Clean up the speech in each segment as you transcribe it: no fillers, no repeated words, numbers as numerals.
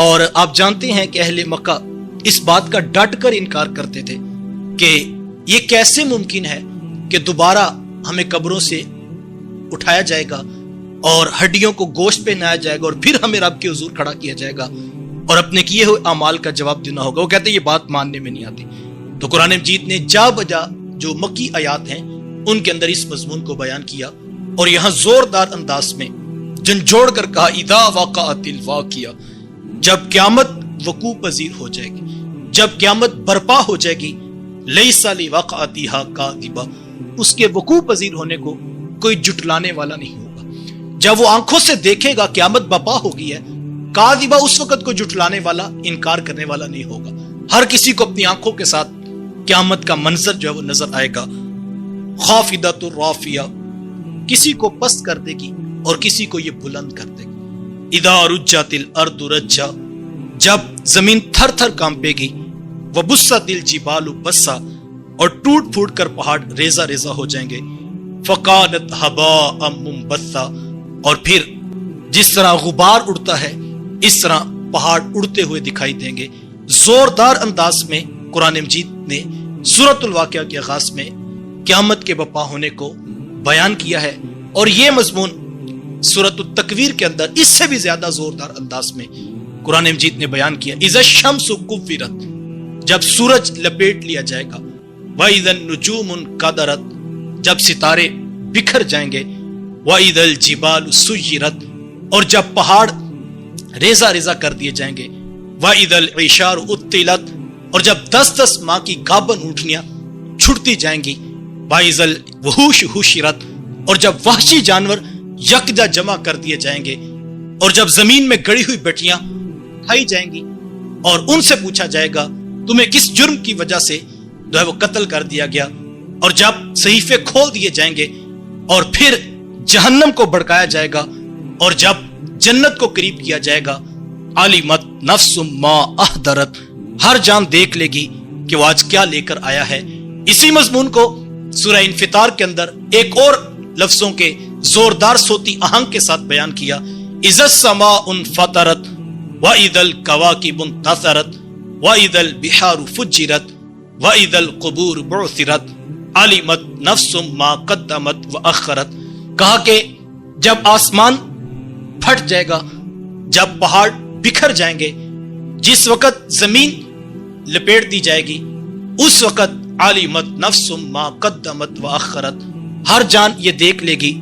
اور آپ جانتے ہیں کہ اہل مکہ اس بات کا ڈٹ کر انکار کرتے تھے کہ یہ کیسے ممکن ہے کہ دوبارہ ہمیں قبروں سے اٹھایا جائے گا اور ہڈیوں کو گوشت پہنایا جائے گا اور پھر ہمیں رب کے حضور کھڑا کیا جائے گا اور اپنے کیے ہوئے اعمال کا جواب دینا ہوگا. وہ کہتے ہیں یہ بات ماننے میں نہیں آتی. تو قرآن مجید نے جا بجا جو مکی آیات ہیں ان کے اندر اس مضمون کو بیان کیا اور یہاں زوردار انداز میں جھنجھوڑ کر کہا اذا وقعت الواقعہ، جب قیامت وقوع پذیر ہو جائے گی، جب قیامت برپا ہو جائے گی، لیس لوقعتھا کاذبہ، اس کے وقوع پذیر ہونے کو کوئی جھٹلانے والا نہیں ہوگا. جب وہ آنکھوں سے دیکھے گا قیامت برپا ہوگی ہے، کاذبہ اس وقت کو جھٹلانے والا، انکار کرنے والا نہیں ہوگا. ہر کسی کو اپنی آنکھوں کے ساتھ قیامت کا منظر جو ہے وہ نظر آئے گا. خافضۃ الرافیہ، کسی کو پست کر دے گی اور کسی کو یہ بلند کر دے گی. اذا رجت الارض رجا، جب زمین تھر تھر کانپے گی. وبست الجبال بسا، اور ٹوٹ پھوٹ کر پہاڑ ریزہ ریزہ ہو جائیں گے. فکانت ہباء منبثا، اور پھر جس طرح غبار اڑتا ہے اس طرح پہاڑ اڑتے ہوئے دکھائی دیں گے. زوردار انداز میں قرآن مجید نے سورۃ الواقعہ کے آغاز میں قیامت کے برپا ہونے کو بیان کیا ہے، اور یہ مضمون سورۃ التکویر کے اندر اس سے بھی زیادہ زوردار انداز میں قرآن مجید نے بیان کیا. اذا الشمس کورت، جب سورج لپیٹ لیا جائے گا. واذا النجوم انکدرت، جب ستارے بکھر جائیں گے. واذا الجبال سیرت، اور جب پہاڑ ریزہ ریزہ کر دیے جائیں گے. واذا العشار عطلت، اور جب 10 ماہ کی گابن اونٹنیاں چھٹتی جائیں گی. واذا الوحوش حشرت، اور جب وحشی جانور یکجا جمع کر دیے جائیں گے. اور جب زمین میں گڑی ہوئی بیٹیاں کھائی جائیں گی اور ان سے پوچھا جائے گا تمہیں کس جرم کی وجہ سے جو ہے وہ قتل کر دیا گیا. اور جب صحیفے کھول دیے جائیں گے اور پھر جہنم کو بھڑکایا جائے گا اور جب جنت کو قریب کیا جائے گا. علمت نفس ما احضرت، ہر جان دیکھ لے گی کہ وہ آج کیا لے کر آیا ہے. اسی مضمون کو سورہ انفطار کے اندر ایک اور لفظوں کے زوردار صوتی آہنگ کے ساتھ بیان کیا. اذا السماء انفطرت واذا الكواكب انتثرت واذا البحار فجرت واذا القبور بعثرت علمت نفس ما قدمت واخرت. کہا کہ جب آسمان پھٹ جائے گا، جب پہاڑ بکھر جائیں گے، جس وقت زمین لپیٹ دی جائے گی، اس وقت علمت نفس ما قدمت واخرت، ہر جان یہ دیکھ لے گی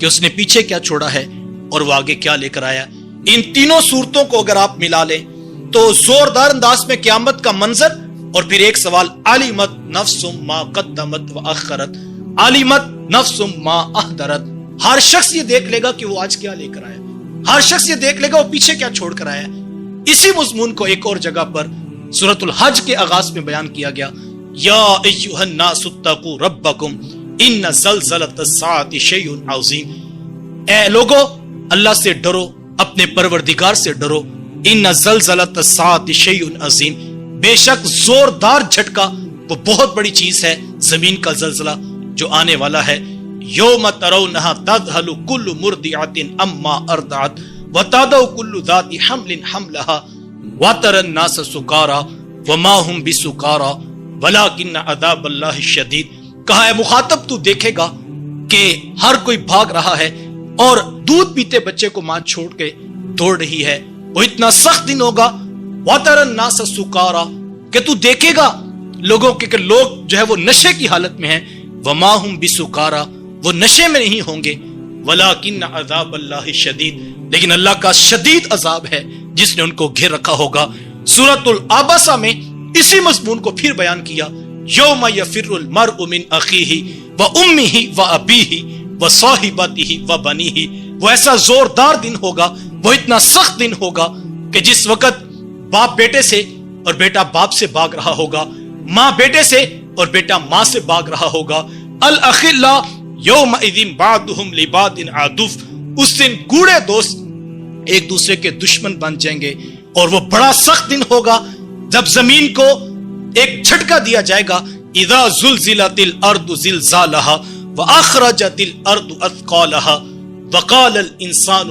کہ اس نے پیچھے کیا چھوڑا ہے اور وہ آگے کیا لے کر آیا. ان تینوں صورتوں کو اگر آپ ملا لیں تو زوردار انداز میں قیامت کا منظر اور پھر ایک سوال علمت نفس ما قدمت واخرت، علمت نفس ما احضرت. ہر شخص یہ دیکھ لے گا کہ وہ آج کیا لے کر آیا، ہر شخص یہ دیکھ لے گا وہ پیچھے کیا چھوڑ کر آیا. اسی مضمون کو ایک اور جگہ پر سورۃ الحج کے آغاز میں بیان کیا گیا. یا ایھا الناس اتقوا ربکم ان زلزلۃ الساعۃ شیء عظیم، اے لوگو اللہ سے ڈرو، اپنے پروردگار سے ڈرو. ان زلزلۃ الساعۃ شیء عظیم، بے شک زوردار جھٹکا وہ بہت بڑی چیز ہے، زمین کا زلزلہ جو آنے والا ہے. یوم ترونھا تذہل کل مرضعۃ عما ارضعت وتضع کل ذات حمل حملها وترى الناس سکارى وما هم بسکارى ولکن عذاب اللہ شدید. کہا ہے مخاطب تو دیکھے گا کہ ہر کوئی بھاگ رہا ہے اور دودھ پیتے بچے کو ماں چھوڑ کے دوڑ رہی ہے. وہ اتنا سخت دن ہوگا. وَتَرَى النَّاسَ سُكَارَى، کہ تو دیکھے گا لوگوں کے کہ لوگ جو ہے وہ نشے کی حالت میں ہیں. وَمَا هُمْ بِسُكَارَى، وہ نشے میں نہیں ہوں گے. وَلَكِنَّ عَذَابَ اللَّهِ شَدِيدٌ، لیکن اللہ کا شدید عذاب ہے جس نے ان کو گھیر رکھا ہوگا. سورۃ العبسہ میں اسی مضمون کو پھر بیان کیا. یوم یفر المرء من اخیہ وامہ وابیہ وصاحبتہ وبنیہ، وہ ایسا زوردار دن ہوگا، وہ اتنا سخت دن ہوگا کہ جس وقت باپ بیٹے سے اور بیٹا باپ سے بھاگ رہا ہوگا، ماں بیٹے سے اور بیٹا ماں سے بھاگ رہا ہوگا. الاخلاء یومئذ بعضهم لبعض عدو، اس دن گوڑے دوست ایک دوسرے کے دشمن بن جائیں گے. اور وہ بڑا سخت دن ہوگا جب زمین کو ایک جھٹکا دیا جائے گا. اذا زلزلت الارض زلزالها واخرجت الارض اثقالها وقال الانسان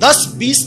10-20